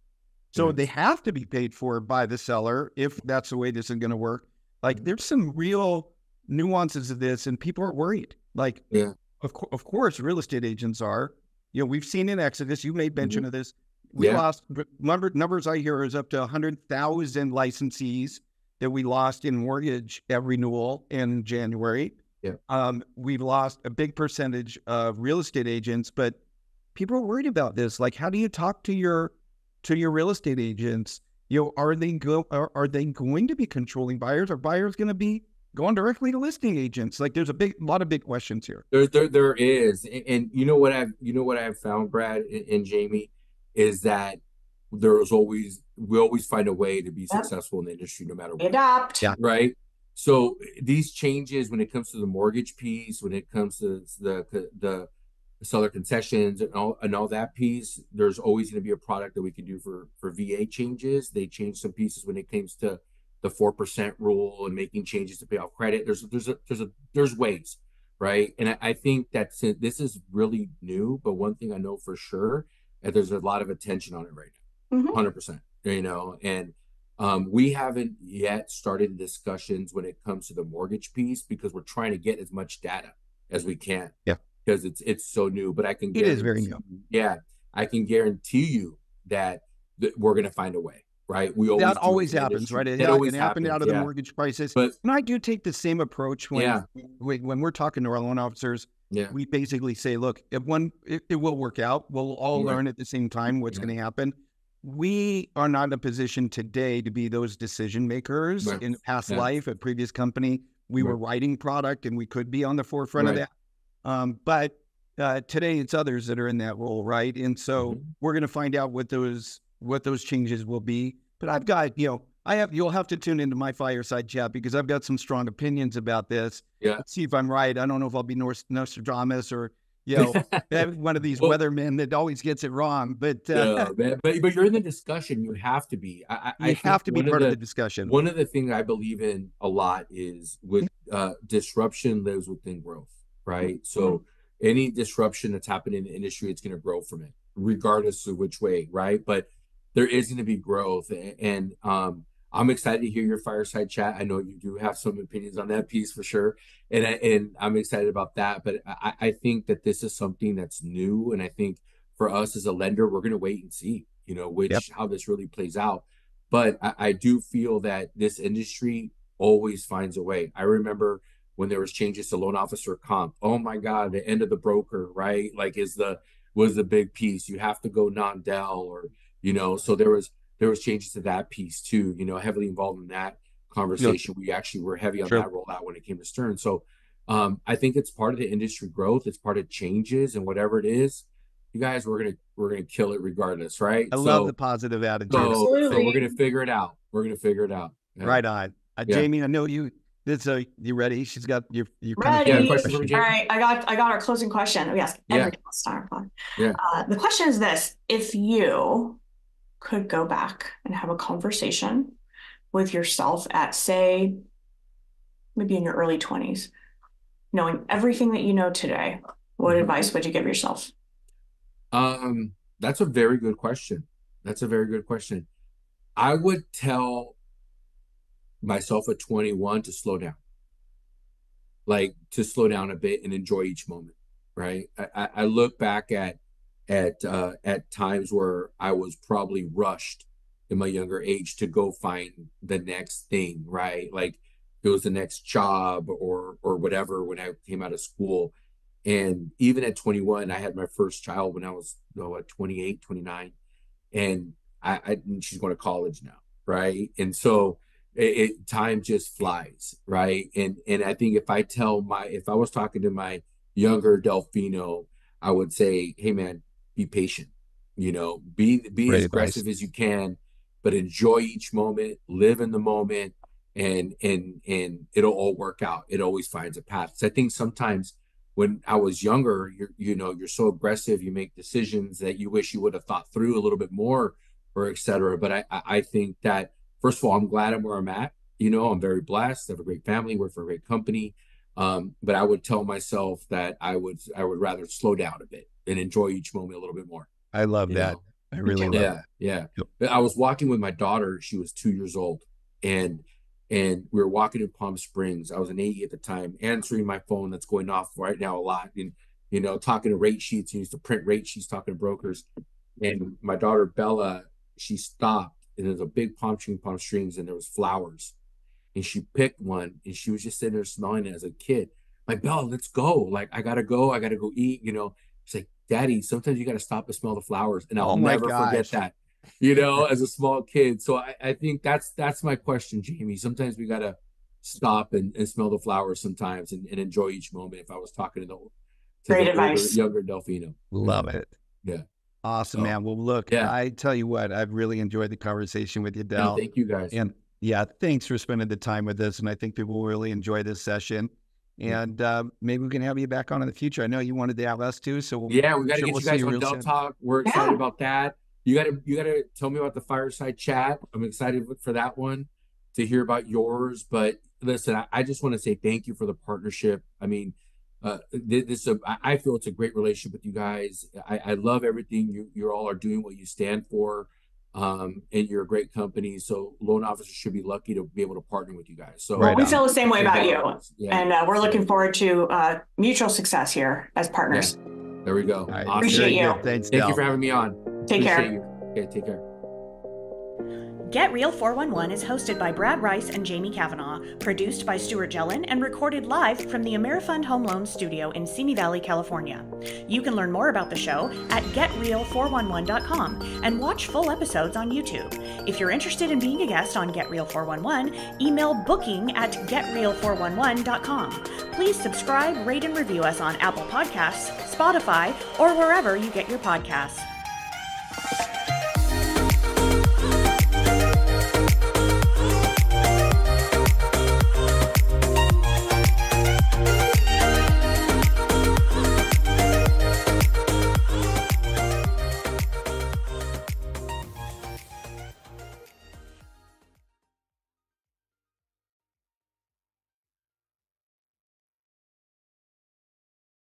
So they have to be paid for by the seller if that's the way this is going to work. Like there's some real nuances of this and people are worried. Like, of course, real estate agents are. We've seen in Exodus, you made mention of this. We lost, numbers I hear is up to 100,000 licensees that we lost in mortgage at renewal in January. We've lost a big percentage of real estate agents, but people are worried about this. Like, how do you talk to your real estate agents? Are they going to be controlling buyers? Are buyers going to be going directly to listing agents? Like, there's a lot of big questions here. There is, and you know what I've found, Brad and Jamie, is that we always find a way to be successful in the industry, no matter what. Adapt, right? So these changes, when it comes to the mortgage piece, when it comes to the seller concessions and all that piece, there's always going to be a product that we can do for VA changes. They change some pieces when it comes to the 4% rule and making changes to pay off credit. There's ways, right? And I think that this is really new, but one thing I know for sure, that there's a lot of attention on it right now, 100%. And we haven't yet started discussions when it comes to the mortgage piece because we're trying to get as much data as we can. Because it's so new. But it is very new. Yeah, I can guarantee you that we're going to find a way. right? We always that always happens, right? It always happened happens, out of the mortgage crisis. But and I do take the same approach when we're talking to our loan officers. We basically say, look, it will work out. We'll all learn at the same time what's going to happen. We are not in a position today to be those decision makers. In past life, a previous company, we were writing product and we could be on the forefront of that. But today it's others that are in that role, right? And so we're going to find out what those changes will be. But I've got, you'll have to tune into my fireside chat because I've got some strong opinions about this. Let's see if I'm right. I don't know if I'll be Nostradamus or, one of these weathermen that always gets it wrong. But but you're in the discussion. You have to be. I have to be part of the discussion. One of the things I believe in a lot is with disruption lives within growth, right? So any disruption that's happening in the industry, it's going to grow from it, regardless of which way, right? But there is going to be growth, and I'm excited to hear your fireside chat. I know you do have some opinions on that piece for sure, and I'm excited about that. But I think that this is something that's new, and I think for us as a lender, we're going to wait and see, how this really plays out. But I do feel that this industry always finds a way. I remember when there was changes to loan officer comp. Oh my God, the end of the broker, right? Like was the big piece. You have to go non-del or. So there was changes to that piece too, heavily involved in that conversation. We actually were heavy on that rollout when it came to Stearns. So I think it's part of the industry growth. It's part of changes, and whatever it is, you guys, we're gonna kill it regardance, right? I love the positive attitude. So we're gonna figure it out. Yeah. Right on. Jamie, I know you. You ready? She's got you. Ready. Question for Jamie? All right, I got our closing question. Yes, every time. The question is this: if you could go back and have a conversation with yourself at, say, maybe in your early 20s, knowing everything that you know today, what advice would you give yourself? That's a very good question. I would tell myself at 21 to slow down, a bit and enjoy each moment, right? I look back at times where I was probably rushed in my younger age to go find the next thing, right? Like it was the next job or whatever when I came out of school. And even at 21, I had my first child when I was 28, 29, and she's going to college now, right? And so time just flies, right? And I think if I was talking to my younger Delfino, I would say, hey man, be patient, be as aggressive as you can, but enjoy each moment, live in the moment, and it'll all work out. It always finds a path. So I think sometimes when I was younger, you're so aggressive, you make decisions that you wish you would have thought through a little bit more, or et cetera. But I think that, first of all, I'm glad I'm where I'm at. I'm very blessed. I have a great family, work for a great company. But I would tell myself that I would rather slow down a bit and enjoy each moment a little bit more. I love that. I really love that. Yeah. I was walking with my daughter. She was 2 years old, and we were walking in Palm Springs. I was an AE at the time, answering my phone that's going off right now a lot, and talking to rate sheets. Used to print rate sheets, talking to brokers. And my daughter Bella, she stopped, and there was a big palm tree in Palm Springs, and there was flowers. And she picked one, and she was just sitting there smelling it as a kid. Like, Bella, let's go. Like, I gotta go eat. She's like, Daddy, sometimes you gotta stop and smell the flowers. And I'll never forget that, as a small kid. So I think that's my question, Jamie. Sometimes we gotta stop and smell the flowers sometimes and enjoy each moment. If I was talking to the younger Delfino. Love it. Yeah. Awesome, man. Well, look, I tell you what, I've really enjoyed the conversation with you, Del. Thank you, guys. And thanks for spending the time with us. And I think people will really enjoy this session. And maybe we can have you back on in the future. I know you wanted to have us too. So we got to get you guys on Del Talk. We're excited about that. You got to tell me about the fireside chat. I'm excited for that one, to hear about yours. But listen, I just want to say thank you for the partnership. I mean, I feel it's a great relationship with you guys. I love everything you all are doing, what you stand for. And you're a great company, so loan officers should be lucky to be able to partner with you guys. So we feel the same way about you, and we're looking forward to mutual success here as partners. There we go. Right. Awesome. Appreciate you. Thanks, Thank you for having me on. Take care. Okay, take care. Get Real 411 is hosted by Brad Rice and Jamie Kavanaugh, produced by Stuart Jellin, and recorded live from the AmeriFund Home Loan Studio in Simi Valley, California. You can learn more about the show at getreal411.com and watch full episodes on YouTube. If you're interested in being a guest on Get Real 411, email booking@getreal411.com. Please subscribe, rate, and review us on Apple Podcasts, Spotify, or wherever you get your podcasts.